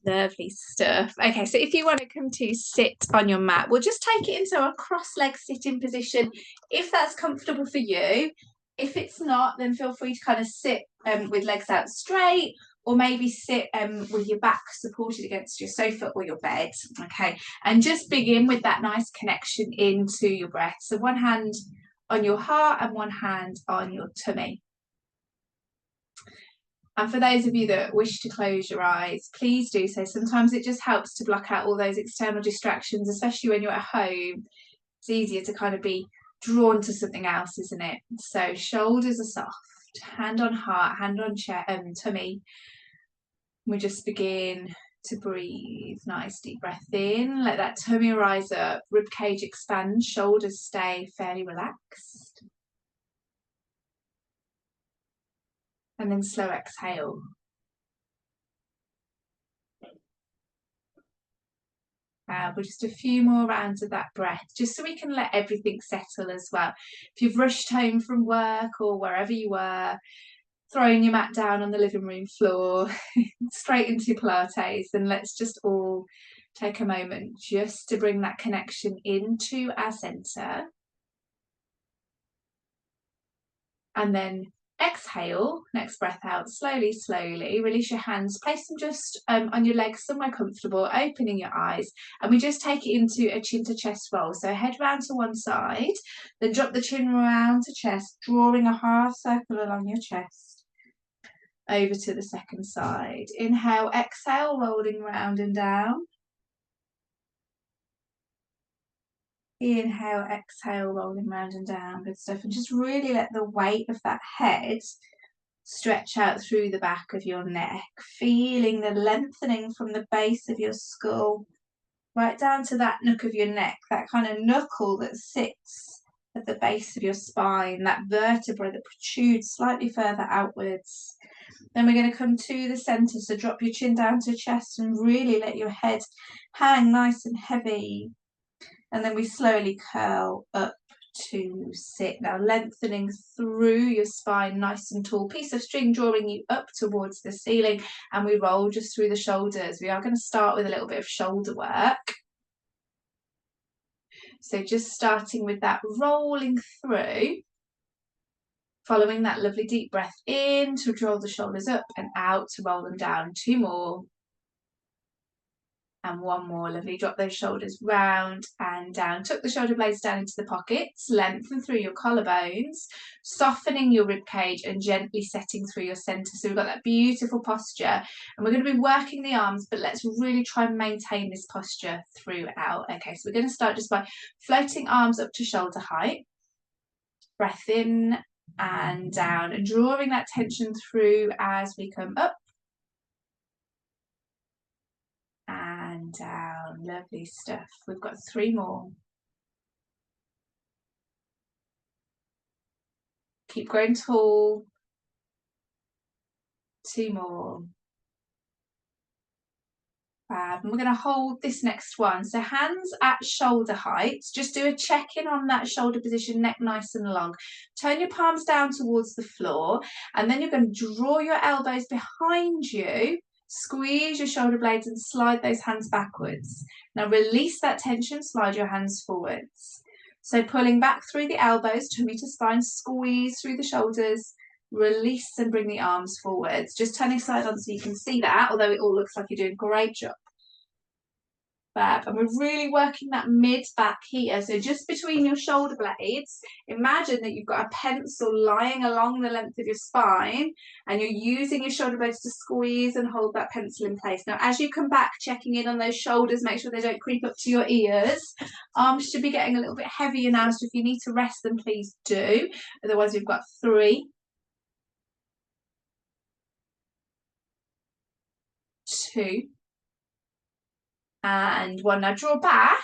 Lovely stuff. Okay, so if you want to come to sit on your mat, we'll just take it into a cross-leg sitting position if that's comfortable for you. If it's not, then feel free to kind of sit with legs out straight, or maybe sit with your back supported against your sofa or your bed. Okay, and just begin with that nice connection into your breath. So one hand on your heart and one hand on your tummy. And for those of you that wish to close your eyes, please do so. Sometimes it just helps to block out all those external distractions, especially when you're at home. It's easier to kind of be drawn to something else, isn't it? So shoulders are soft, hand on heart, hand on tummy. We just begin to breathe. Nice deep breath in. Let that tummy rise up, rib cage expand, shoulders stay fairly relaxed. And then slow exhale. But just a few more rounds of that breath, just so we can let everything settle as well. If you've rushed home from work or wherever you were, throwing your mat down on the living room floor, straight into Pilates, then let's just all take a moment just to bring that connection into our centre. And then exhale, next breath out, slowly, slowly. Release your hands, place them just on your legs, somewhere comfortable, opening your eyes. And we just take it into a chin to chest roll. So head round to one side, then drop the chin round to chest, drawing a half circle along your chest. Over to the second side. Inhale, exhale, rolling round and down. Inhale, exhale, rolling round and down. Good stuff. And just really let the weight of that head stretch out through the back of your neck, feeling the lengthening from the base of your skull right down to that nook of your neck, that kind of knuckle that sits at the base of your spine, that vertebra that protrudes slightly further outwards. Then we're going to come to the centre, so drop your chin down to chest and really let your head hang nice and heavy. And then we slowly curl up to sit. Now lengthening through your spine, nice and tall, piece of string drawing you up towards the ceiling, and we roll just through the shoulders. We are going to start with a little bit of shoulder work. So just starting with that rolling through, following that lovely deep breath in to draw the shoulders up and out to roll them down. Two more. And one more, lovely. Drop those shoulders round and down. Tuck the shoulder blades down into the pockets, lengthen through your collarbones, softening your rib cage and gently setting through your centre. So we've got that beautiful posture. And we're going to be working the arms, but let's really try and maintain this posture throughout. Okay, so we're going to start just by floating arms up to shoulder height. Breath in and down, and drawing that tension through as we come up. And down. Lovely stuff. We've got three more. Keep growing tall. Two more. And we're going to hold this next one. So hands at shoulder height. Just do a check-in on that shoulder position, neck nice and long. Turn your palms down towards the floor, and then you're going to draw your elbows behind you. Squeeze your shoulder blades and slide those hands backwards. Now release that tension, slide your hands forwards. So pulling back through the elbows, tummy to spine, squeeze through the shoulders, release and bring the arms forwards. Just turning side on so you can see that, although it all looks like you're doing a great job. Fab. And we're really working that mid back here. So just between your shoulder blades, imagine that you've got a pencil lying along the length of your spine and you're using your shoulder blades to squeeze and hold that pencil in place. Now, as you come back, checking in on those shoulders, make sure they don't creep up to your ears. Arms should be getting a little bit heavier now, so if you need to rest them, please do. Otherwise, we've got 3, 2, and 1. Now draw back.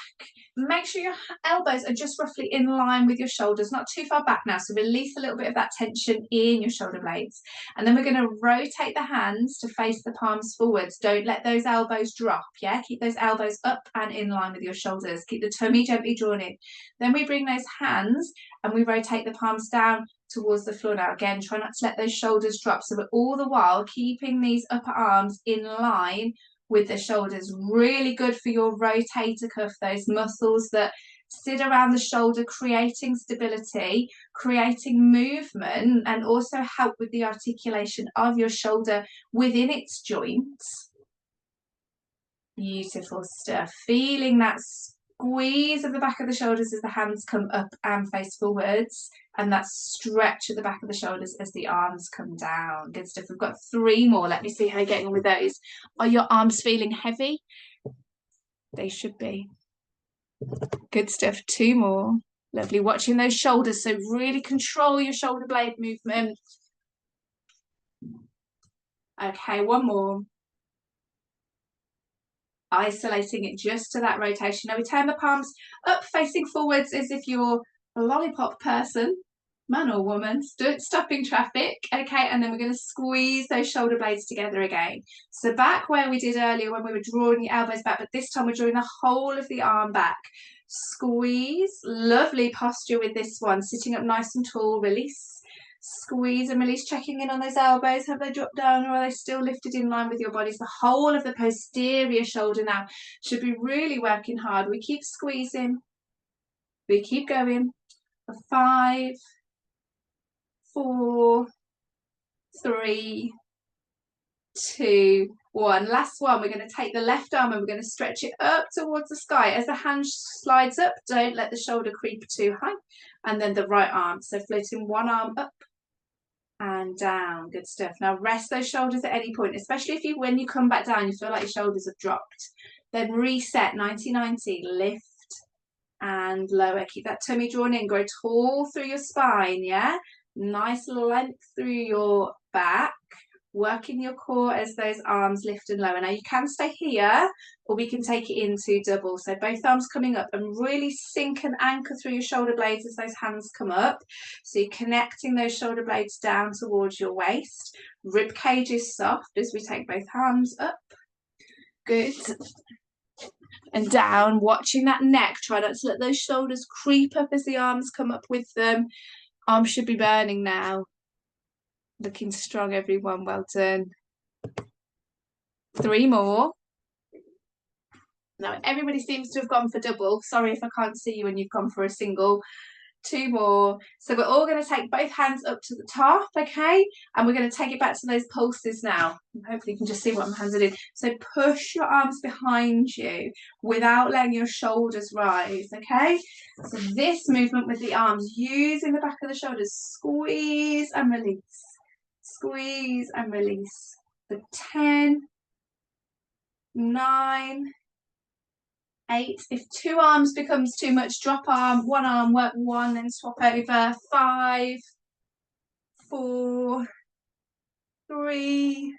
Make sure your elbows are just roughly in line with your shoulders, not too far back now. So release a little bit of that tension in your shoulder blades. And then we're going to rotate the hands to face the palms forwards. Don't let those elbows drop, yeah? Keep those elbows up and in line with your shoulders. Keep the tummy gently drawn in. Then we bring those hands and we rotate the palms down towards the floor. Now again, try not to let those shoulders drop. So we're all the while keeping these upper arms in line with the shoulders. Really good for your rotator cuff, those muscles that sit around the shoulder, creating stability, creating movement, and also help with the articulation of your shoulder within its joints. Beautiful stuff. Feeling that squeeze of the back of the shoulders as the hands come up and face forwards, and that stretch at the back of the shoulders as the arms come down. Good stuff. We've got 3 more. Let me see how you're getting on with those. Are your arms feeling heavy? They should be. Good stuff. 2 more. Lovely. Watching those shoulders. So really control your shoulder blade movement. Okay, 1 more. Isolating it just to that rotation. Now we turn the palms up facing forwards as if you're a lollipop person, man or woman, stopping traffic. Okay, and then we're going to squeeze those shoulder blades together again. So back where we did earlier when we were drawing the elbows back, but this time we're drawing the whole of the arm back. Squeeze. Lovely posture with this one. Sitting up nice and tall. Release. Squeeze and release, checking in on those elbows. Have they dropped down or are they still lifted in line with your bodies? The whole of the posterior shoulder now should be really working hard. We keep squeezing. We keep going. 5, 4, 3, 2, 1. Last one. We're going to take the left arm and we're going to stretch it up towards the sky. As the hand slides up, don't let the shoulder creep too high. And then the right arm. So floating one arm up and down. Good stuff. Now rest those shoulders at any point, especially if you, when you come back down, you feel like your shoulders have dropped. Then reset 90-90, lift and lower. Keep that tummy drawn in, grow tall through your spine, yeah? Nice length through your back, working your core as those arms lift and lower. Now you can stay here or we can take it into double. So both arms coming up and really sink and anchor through your shoulder blades as those hands come up. So you're connecting those shoulder blades down towards your waist. Rib cage is soft as we take both arms up. Good. And down, watching that neck. Try not to let those shoulders creep up as the arms come up with them. Arms should be burning now. Looking strong, everyone. Well done. 3 more. Now everybody seems to have gone for double. Sorry if I can't see you and you've gone for a single. 2 more. So we're all going to take both hands up to the top, okay? And we're going to take it back to those pulses now. Hopefully you can just see what my hands are doing. So push your arms behind you without letting your shoulders rise, okay? So this movement with the arms, using the back of the shoulders, squeeze and release. Squeeze and release. For 10, 9, 8. If 2 arms becomes too much, drop arm, 1 arm, work 1, then swap over. 5, 4, 3,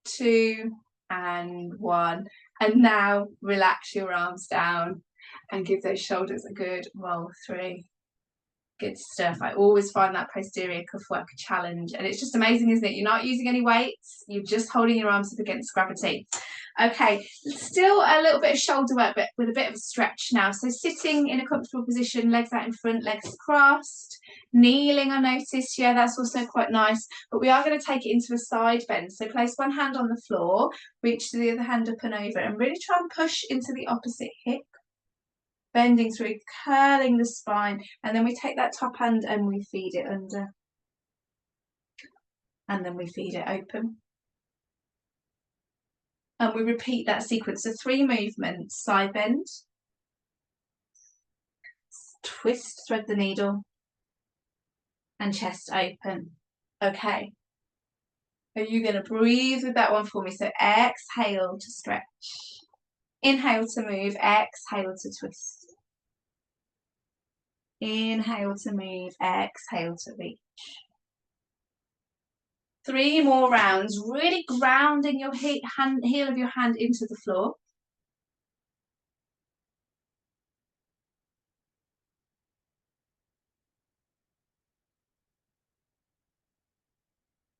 2, and 1. And now relax your arms down and give those shoulders a good roll through. Good stuff. I always find that posterior cuff work a challenge, and it's just amazing, isn't it? You're not using any weights, you're just holding your arms up against gravity. Okay, still a little bit of shoulder work, but with a bit of a stretch now. So sitting in a comfortable position, legs out in front, legs crossed. Kneeling, I noticed, yeah, that's also quite nice. But we are going to take it into a side bend. So place one hand on the floor, reach the other hand up and over, and really try and push into the opposite hip. Bending through, curling the spine, and then we take that top hand and we feed it under. And then we feed it open. And we repeat that sequence of 3 movements. Side bend, twist, thread the needle, and chest open. Okay. Are you going to breathe with that one for me? So exhale to stretch. Inhale to move, exhale to twist. Inhale to move, exhale to reach. 3 more rounds, really grounding your heel of your hand into the floor.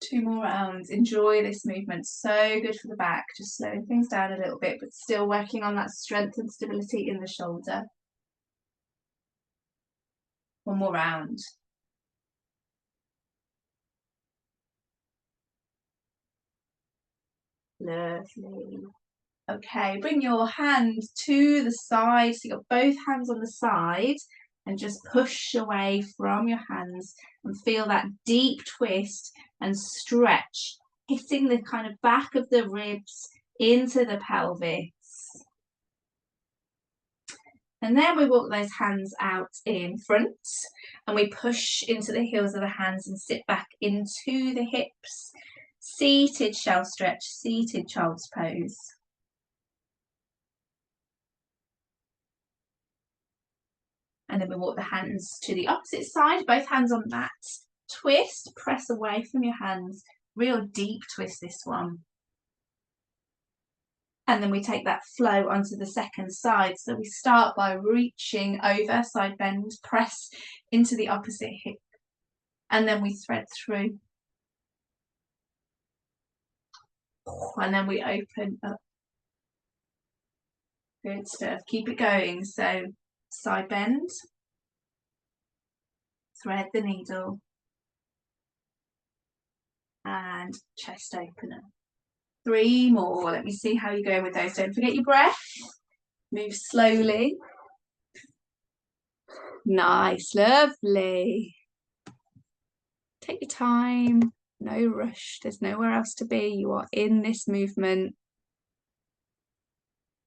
Two more rounds. Enjoy this movement. So good for the back. Just slowing things down a little bit, but still working on that strength and stability in the shoulder. 1 more round. Lovely. Okay, bring your hand to the side. So you've got both hands on the side and just push away from your hands and feel that deep twist and stretch, hitting the kind of back of the ribs into the pelvis. And then we walk those hands out in front and we push into the heels of the hands and sit back into the hips. Seated shell stretch, seated child's pose. And then we walk the hands to the opposite side, both hands on the mat. Twist, press away from your hands. Real deep twist this one. And then we take that flow onto the second side. So we start by reaching over, side bend, press into the opposite hip. And then we thread through. And then we open up. Good stuff. Keep it going. So side bend. Thread the needle. And chest opener. 3 more. Let me see how you're going with those. Don't forget your breath. Move slowly. Nice, lovely. Take your time. No rush. There's nowhere else to be. You are in this movement.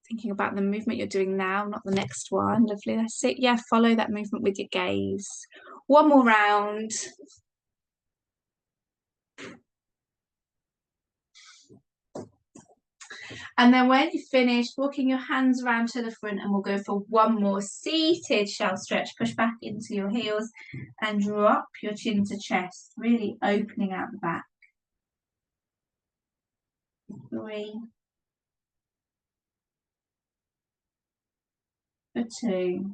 Thinking about the movement you're doing now, not the next one. Lovely. That's it. Yeah, follow that movement with your gaze. One more round. And then when you finish, walking your hands around to the front, and we'll go for one more seated shell stretch. Push back into your heels and drop your chin to chest, really opening out the back. 3, for 2,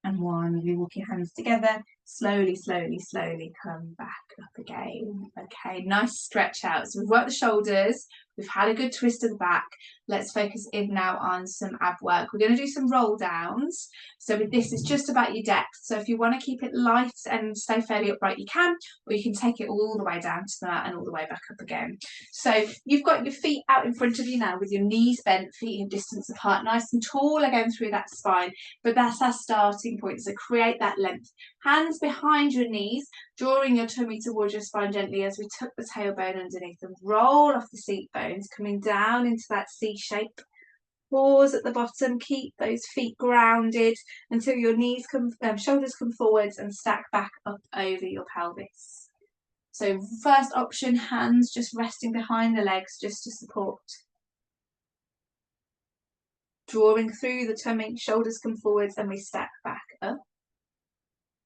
and 1. You walk your hands together. Slowly, slowly, slowly come back up again. Okay, nice stretch out. So we've worked the shoulders. We've had a good twist of the back. Let's focus in now on some ab work. We're going to do some roll downs. So with this, it's just about your depth. So if you want to keep it light and stay fairly upright, you can, or you can take it all the way down to the mat and all the way back up again. So you've got your feet out in front of you now with your knees bent, feet in distance apart, nice and tall again through that spine. But that's our starting point. So create that length. Hands behind your knees, drawing your tummy towards your spine gently as we tuck the tailbone underneath and roll off the seat bones, coming down into that C shape. Pause at the bottom, keep those feet grounded until your knees come, shoulders come forwards and stack back up over your pelvis. So first option, hands just resting behind the legs just to support. Drawing through the tummy, shoulders come forwards and we stack back up.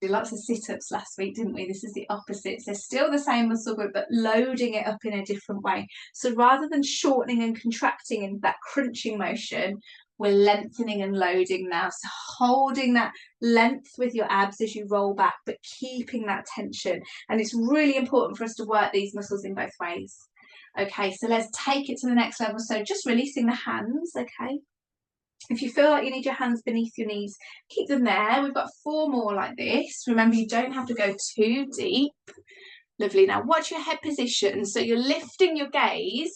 Did lots of sit-ups last week, didn't we? This is the opposite. So still the same muscle group, but loading it up in a different way. So rather than shortening and contracting in that crunching motion, we're lengthening and loading now. So holding that length with your abs as you roll back, but keeping that tension. And it's really important for us to work these muscles in both ways. Okay, so let's take it to the next level. So just releasing the hands, okay? If you feel like you need your hands beneath your knees, keep them there. We've got 4 more like this. Remember, you don't have to go too deep. Lovely. Now watch your head position. So you're lifting your gaze.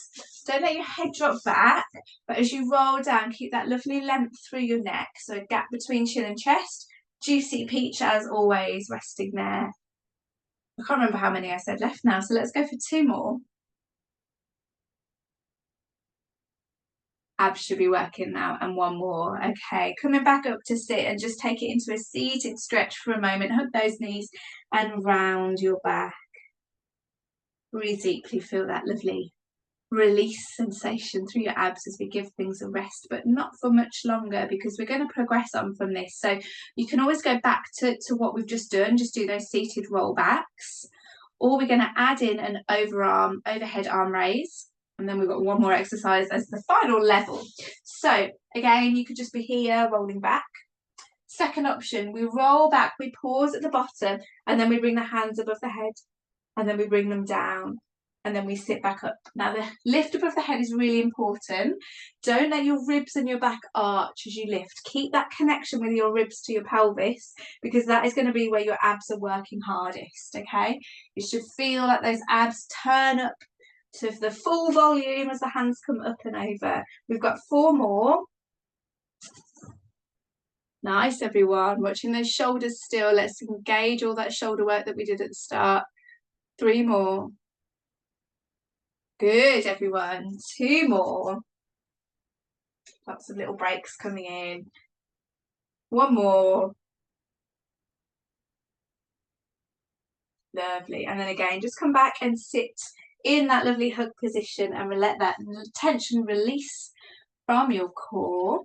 Don't let your head drop back. But as you roll down, keep that lovely length through your neck. So a gap between chin and chest. Juicy peach as always, resting there. I can't remember how many I said left now. So let's go for 2 more. Abs should be working now, and 1 more. Okay, coming back up to sit and just take it into a seated stretch for a moment. Hug those knees and round your back. Breathe deeply, feel that lovely release sensation through your abs as we give things a rest, but not for much longer because we're going to progress on from this. So you can always go back to what we've just done, just do those seated roll backs, or we're going to add in an overhead arm raise. And then we've got 1 more exercise as the final level. So again, you could just be here rolling back. Second option, we roll back, we pause at the bottom, and then we bring the hands above the head, and then we bring them down, and then we sit back up. Now the lift above the head is really important. Don't let your ribs and your back arch as you lift. Keep that connection with your ribs to your pelvis, because that is going to be where your abs are working hardest, okay? You should feel like those abs turn up to the full volume as the hands come up and over. We've got 4 more. Nice, everyone. Watching those shoulders still. Let's engage all that shoulder work that we did at the start. 3 more. Good, everyone. 2 more. Lots of little breaks coming in. 1 more. Lovely. And then again, just come back and sit in that lovely hug position and let that tension release from your core.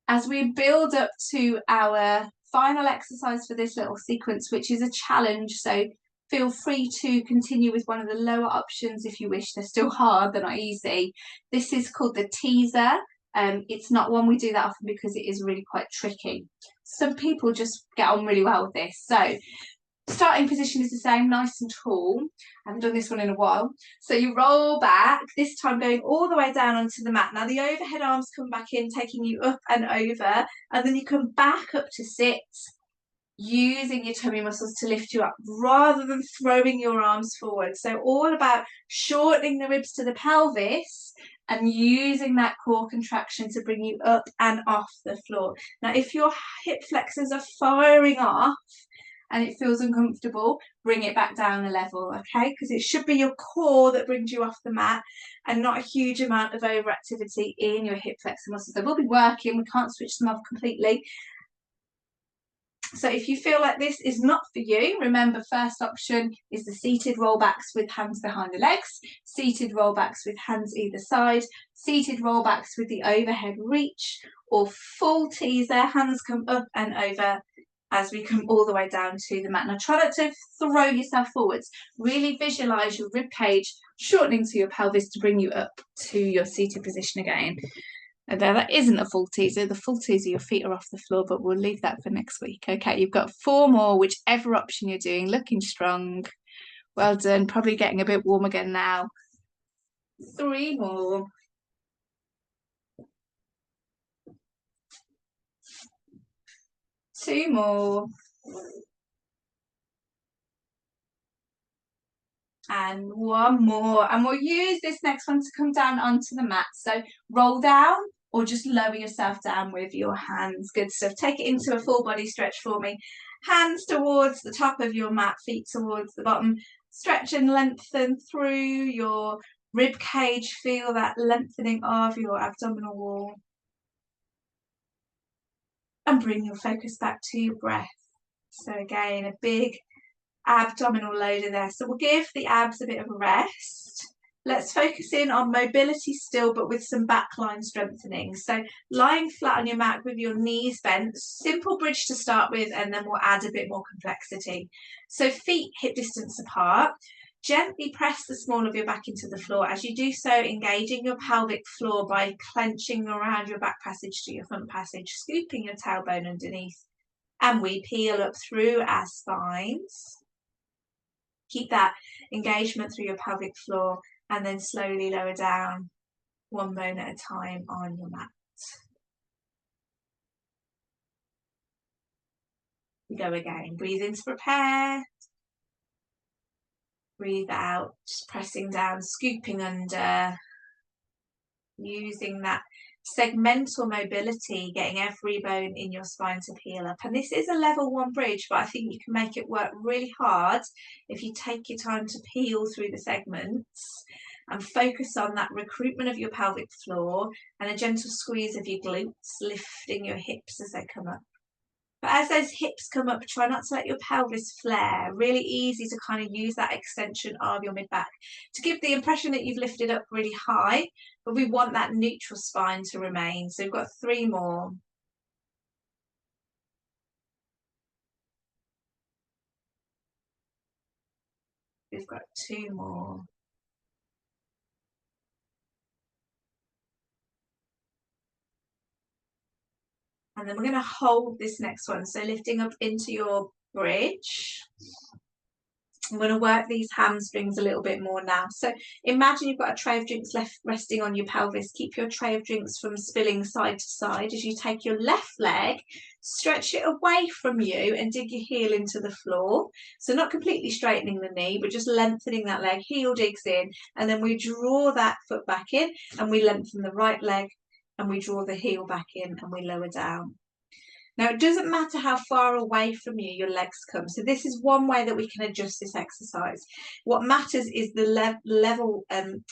As we build up to our final exercise for this little sequence, which is a challenge, so feel free to continue with one of the lower options if you wish. They're still hard, they're not easy. This is called the teaser. It's not one we do that often because it is really quite tricky. Some people just get on really well with this. So starting position is the same, nice and tall. I haven't done this one in a while. So you roll back, this time going all the way down onto the mat. Now the overhead arms come back in, taking you up and over, and then you come back up to sit, using your tummy muscles to lift you up rather than throwing your arms forward. So all about shortening the ribs to the pelvis and using that core contraction to bring you up and off the floor. Now, if your hip flexors are firing off and it feels uncomfortable, bring it back down a level, okay? Because it should be your core that brings you off the mat and not a huge amount of overactivity in your hip flexor muscles. They will be working, we can't switch them off completely. So if you feel like this is not for you, remember first option is the seated rollbacks with hands behind the legs, seated rollbacks with hands either side, seated rollbacks with the overhead reach, or full teaser, hands come up and over as we come all the way down to the mat. Now try not to throw yourself forwards. Really visualize your rib cage shortening to your pelvis to bring you up to your seated position again. And that isn't a full teaser. The full teaser, your feet are off the floor, but we'll leave that for next week. Okay, you've got 4 more, whichever option you're doing, looking strong. Well done. Probably getting a bit warm again now. 3 more. Two more. And 1 more. And we'll use this next one to come down onto the mat. So roll down or just lower yourself down with your hands. Good stuff. Take it into a full body stretch for me. Hands towards the top of your mat, feet towards the bottom. Stretch and lengthen through your rib cage. Feel that lengthening of your abdominal wall. And bring your focus back to your breath. So again, a big abdominal loader there. So we'll give the abs a bit of a rest. Let's focus in on mobility still, but with some backline strengthening. So lying flat on your mat with your knees bent, simple bridge to start with, and then we'll add a bit more complexity. So feet hip distance apart. Gently press the small of your back into the floor. As you do so, engaging your pelvic floor by clenching around your back passage to your front passage, scooping your tailbone underneath. And we peel up through our spines. Keep that engagement through your pelvic floor and then slowly lower down 1 bone at a time on your mat. We go again. Breathe in to prepare. Breathe out, pressing down, scooping under, using that segmental mobility, getting every bone in your spine to peel up. And this is a level 1 bridge, but I think you can make it work really hard if you take your time to peel through the segments and focus on that recruitment of your pelvic floor and a gentle squeeze of your glutes, lifting your hips as they come up. But as those hips come up, try not to let your pelvis flare. Really easy to kind of use that extension of your mid-back to give the impression that you've lifted up really high, but we want that neutral spine to remain. So we've got 3 more. We've got 2 more. And then we're going to hold this next one. So lifting up into your bridge. I'm going to work these hamstrings a little bit more now. So imagine you've got a tray of drinks left resting on your pelvis. Keep your tray of drinks from spilling side to side. As you take your left leg, stretch it away from you and dig your heel into the floor. So not completely straightening the knee, but just lengthening that leg. Heel digs in, and then we draw that foot back in, and we lengthen the right leg, and we draw the heel back in, and we lower down. Now, it doesn't matter how far away from you your legs come. So this is one way that we can adjust this exercise. What matters is the level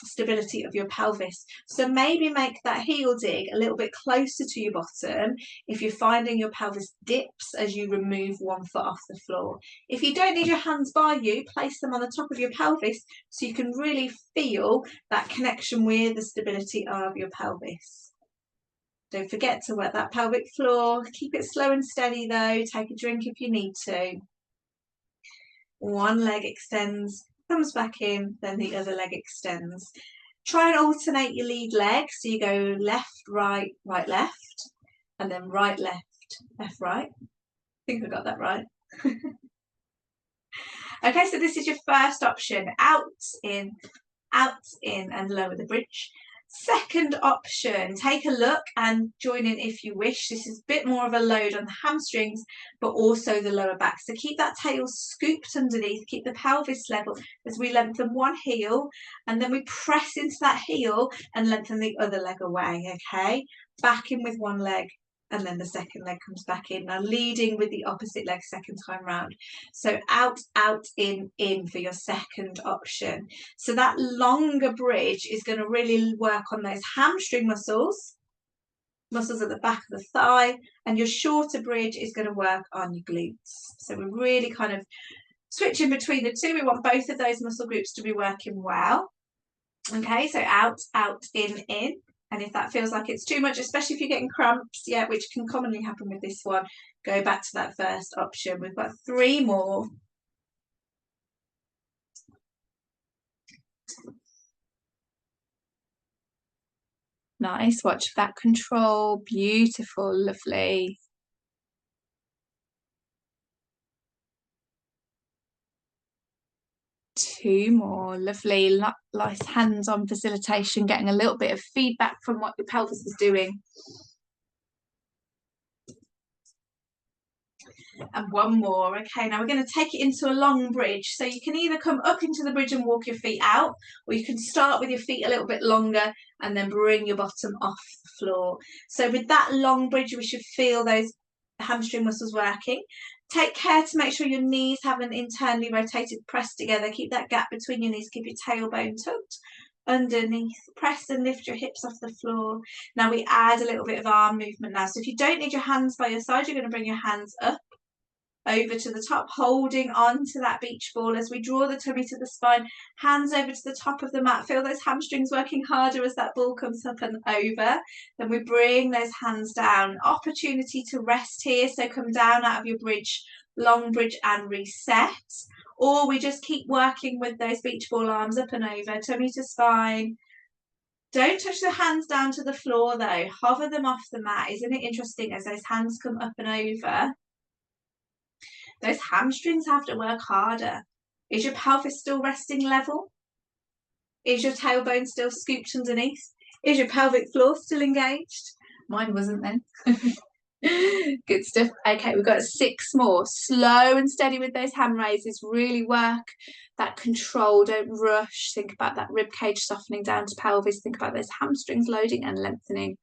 stability of your pelvis. So maybe make that heel dig a little bit closer to your bottom if you're finding your pelvis dips as you remove one foot off the floor. If you don't need your hands by you, place them on the top of your pelvis so you can really feel that connection with the stability of your pelvis. Don't forget to work that pelvic floor. Keep it slow and steady though. Take a drink if you need to. One leg extends, comes back in, then the other leg extends. Try and alternate your lead leg. So you go left, right, right, left, and then right, left, left, right. I think I got that right. Okay, so this is your first option. Out, in, and lower the bridge. Second option, take a look and join in if you wish. This is a bit more of a load on the hamstrings, but also the lower back. So keep that tail scooped underneath, keep the pelvis level as we lengthen one heel, and then we press into that heel and lengthen the other leg away, okay? Back in with one leg, and then the second leg comes back in. Now leading with the opposite leg second time round. So out, in for your second option. So that longer bridge is going to really work on those hamstring muscles at the back of the thigh, and your shorter bridge is going to work on your glutes. So we're really kind of switching between the two. We want both of those muscle groups to be working well. Okay, so out, in. And if that feels like it's too much, especially if you're getting cramps, yeah, which can commonly happen with this one, go back to that first option. We've got 3 more. Nice, watch that control, beautiful, lovely. Two more, lovely, nice hands-on facilitation, getting a little bit of feedback from what your pelvis is doing. And one more. Okay, now we're going to take it into a long bridge. So you can either come up into the bridge and walk your feet out, or you can start with your feet a little bit longer and then bring your bottom off the floor. So with that long bridge, we should feel those hamstring muscles working. Take care to make sure your knees haven't internally rotated, pressed together. Keep that gap between your knees, keep your tailbone tucked underneath. Press and lift your hips off the floor. Now we add a little bit of arm movement now. So if you don't need your hands by your side, you're going to bring your hands up over to the top, holding on to that beach ball as we draw the tummy to the spine, hands over to the top of the mat. Feel those hamstrings working harder as that ball comes up and over. Then we bring those hands down. Opportunity to rest here, so come down out of your bridge, long bridge, and reset. Or we just keep working with those beach ball arms up and over, tummy to spine. Don't touch the hands down to the floor though, hover them off the mat. Isn't it interesting as those hands come up and over? Those hamstrings have to work harder. Is your pelvis still resting level? Is your tailbone still scooped underneath? Is your pelvic floor still engaged? Mine wasn't then. Good stuff. Okay, we've got 6 more. Slow and steady with those hand raises. Really work that control. Don't rush. Think about that rib cage softening down to pelvis. Think about those hamstrings loading and lengthening.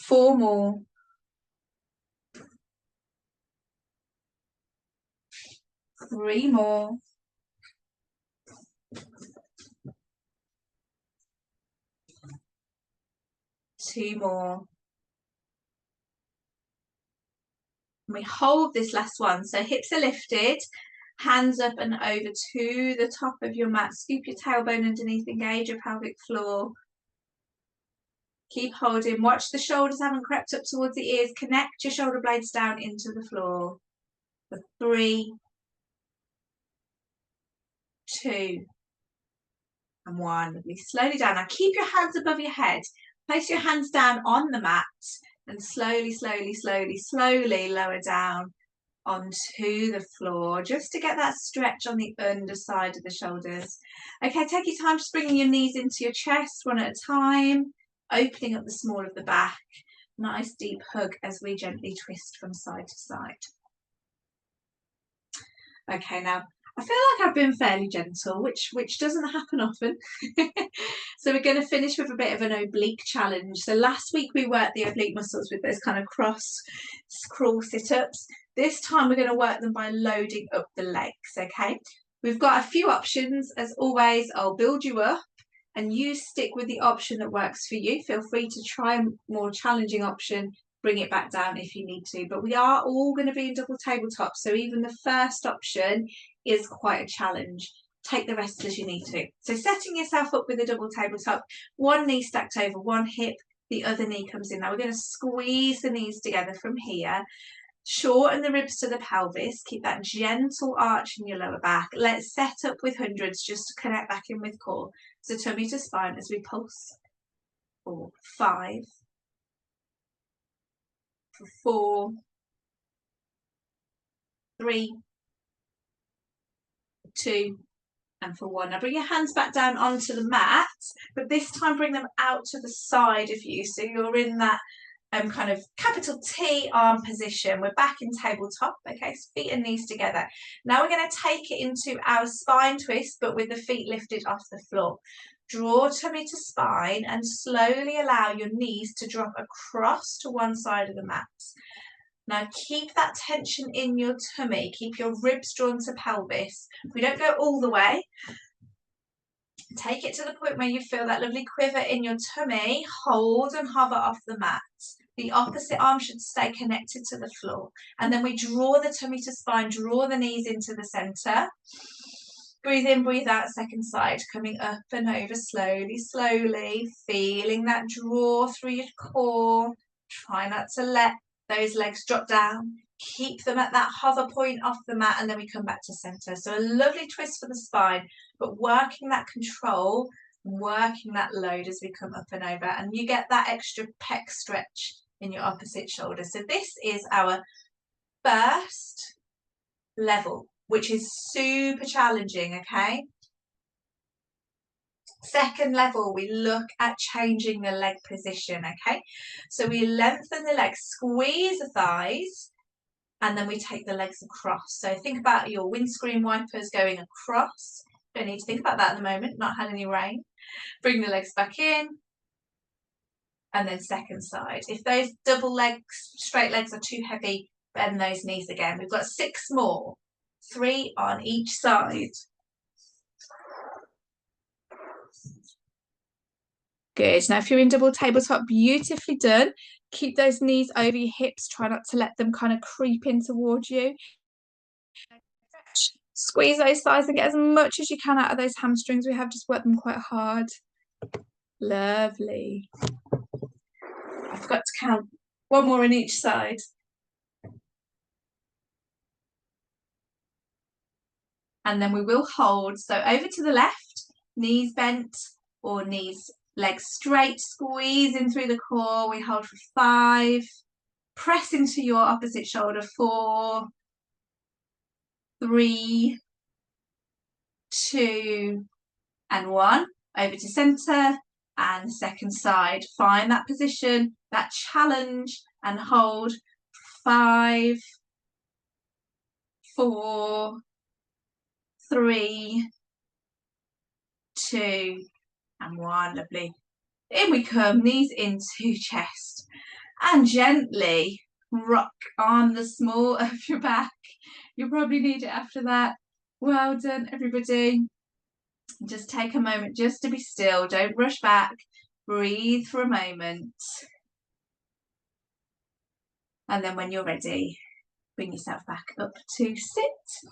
4 more. 3 more. 2 more. And we hold this last one. So hips are lifted, hands up and over to the top of your mat. Scoop your tailbone underneath, engage your pelvic floor. Keep holding. Watch the shoulders haven't crept up towards the ears. Connect your shoulder blades down into the floor. For 3, 2, and 1. Lovely. Slowly down. Now keep your hands above your head. Place your hands down on the mat and slowly, slowly, slowly, slowly lower down. onto the floor, just to get that stretch on the underside of the shoulders. Okay, take your time, just bringing your knees into your chest one at a time, opening up the small of the back. Nice deep hug as we gently twist from side to side. Okay, now I feel like I've been fairly gentle, which doesn't happen often. So we're going to finish with a bit of an oblique challenge. So last week we worked the oblique muscles with those kind of cross crawl sit-ups. This time we're going to work them by loading up the legs, okay? We've got a few options. As always, I'll build you up and you stick with the option that works for you. Feel free to try a more challenging option, bring it back down if you need to. But we are all going to be in double tabletop, so even the first option is quite a challenge. Take the rest as you need to. So setting yourself up with a double tabletop, one knee stacked over one hip, the other knee comes in. Now we're going to squeeze the knees together from here. Shorten the ribs to the pelvis, keep that gentle arch in your lower back. Let's set up with hundreds just to connect back in with core. So tummy to spine as we pulse. 4, 5, 4, 3, 2, and for 1. Now bring your hands back down onto the mat, but this time bring them out to the side of you, so you're in that kind of capital T arm position. We're back in tabletop, okay, so feet and knees together. Now we're going to take it into our spine twist, but with the feet lifted off the floor. Draw tummy to spine and slowly allow your knees to drop across to one side of the mat. Now keep that tension in your tummy, keep your ribs drawn to pelvis. We don't go all the way. Take it to the point where you feel that lovely quiver in your tummy. Hold and hover off the mat. The opposite arm should stay connected to the floor. And then we draw the tummy to spine, draw the knees into the center. Breathe in, breathe out, second side, coming up and over slowly, slowly, feeling that draw through your core. Try not to let those legs drop down. Keep them at that hover point off the mat, and then we come back to center. So a lovely twist for the spine, but working that control, working that load as we come up and over, and you get that extra pec stretch in your opposite shoulder. So this is our first level, which is super challenging, okay? Second level, we look at changing the leg position, okay? So we lengthen the legs, squeeze the thighs, and then we take the legs across. So think about your windscreen wipers going across. Don't need to think about that at the moment, not had any rain. Bring the legs back in, and then second side. If those double legs, straight legs are too heavy, bend those knees again. We've got 6 more, 3 on each side. Good. Now, if you're in double tabletop, beautifully done. Keep those knees over your hips. Try not to let them kind of creep in towards you. Squeeze those thighs and get as much as you can out of those hamstrings. We have just worked them quite hard. Lovely. I forgot to count. 1 more on each side. And then we will hold. So over to the left, knees bent or legs straight, squeezing through the core. We hold for 5. Press into your opposite shoulder. 4, 3, 2, and 1. Over to center and second side. Find that position, that challenge, and hold. 5, 4, 3, 2, and 1. Lovely. In we come, knees into chest, and gently rock on the small of your back. You'll probably need it after that. Well done, everybody. Just take a moment just to be still. Don't rush back. Breathe for a moment. And then when you're ready, bring yourself back up to sit.